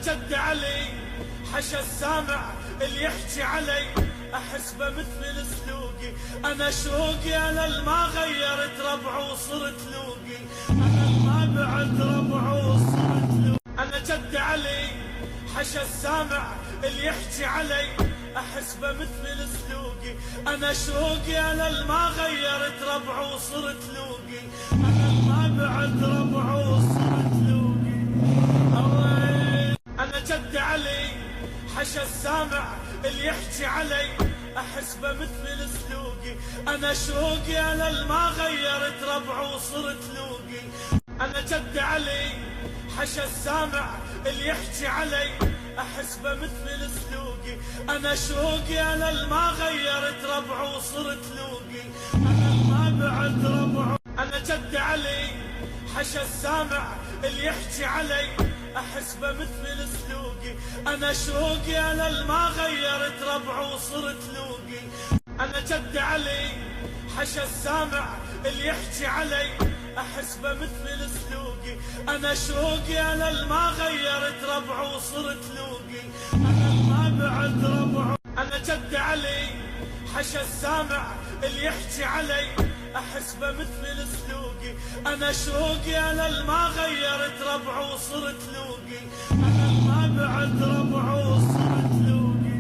جد علي حشا السامع اللي يحكي علي احسبه مثل سلوقي. انا شوقي انا الما غيرت ربعي وصرت لوقي. انا الما بعد ربعي وصرت لوقي. انا جد علي حشا السامع اللي يحكي علي احسبه مثل سلوقي. انا شوقي انا الما غيرت ربعي وصرت لوقي. انا الما بعد ربعي وصرت لوقي. انا جد علي حشا السامع اللي يحكي علي احسبه مثل سلوقي. انا شوقي انا الما غيرت ربعي وصرت لوقي. انا جد علي حشا السامع اللي يحكي علي احسبه مثل سلوقي. انا شوقي انا الما غيرت ربعي وصرت لوقي. انا الما بعد ربعي. انا جد علي حشا السامع اللي يحكي علي احسبه مثل سلوقي. انا شوقي انا الما غيرت ربعي وصرت لوقي. انا جد علي حشا السامع اللي يحكي علي احسبه مثل سلوقي. انا شوقي انا الما غيرت ربعي وصرت لوقي. انا الما بعد ربعي. انا جد علي حشا السامع اللي يحكي علي احسبه مثل سلوقي. انا شوقي انا الما غيرت ربعي وصرت لوقي. انا الما بعد ربعي وصرت لوقي.